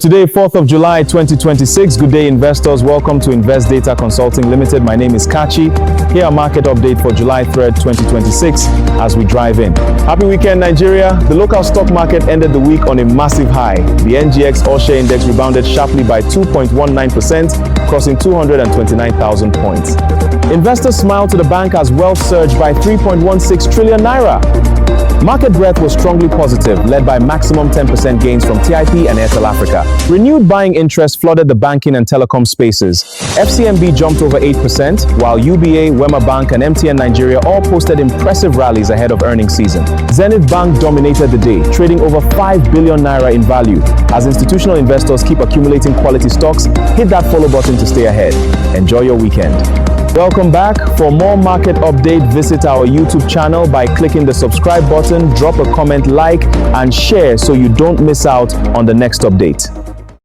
Today, 4th of July, 2026. Good day, investors. Welcome to Invest Data Consulting Limited. My name is Kachi. Here are market update for July 3rd, 2026 as we drive in. Happy weekend, Nigeria. The local stock market ended the week on a massive high. The NGX all-share index rebounded sharply by 2.19%, crossing 229,000 points. Investors smiled to the bank as wealth surged by 3.16 trillion naira. Market breadth was strongly positive, led by maximum 10% gains from TIP and Airtel Africa. Renewed buying interest flooded the banking and telecom spaces. FCMB jumped over 8%, while UBA, Wema Bank, and MTN Nigeria all posted impressive rallies ahead of earnings season. Zenith Bank dominated the day, trading over 5 billion naira in value. As institutional investors keep accumulating quality stocks, hit that follow button to stay ahead. Enjoy your weekend. Welcome back. For more market update, visit our YouTube channel by clicking the subscribe button, drop a comment, like, and share so you don't miss out on the next update.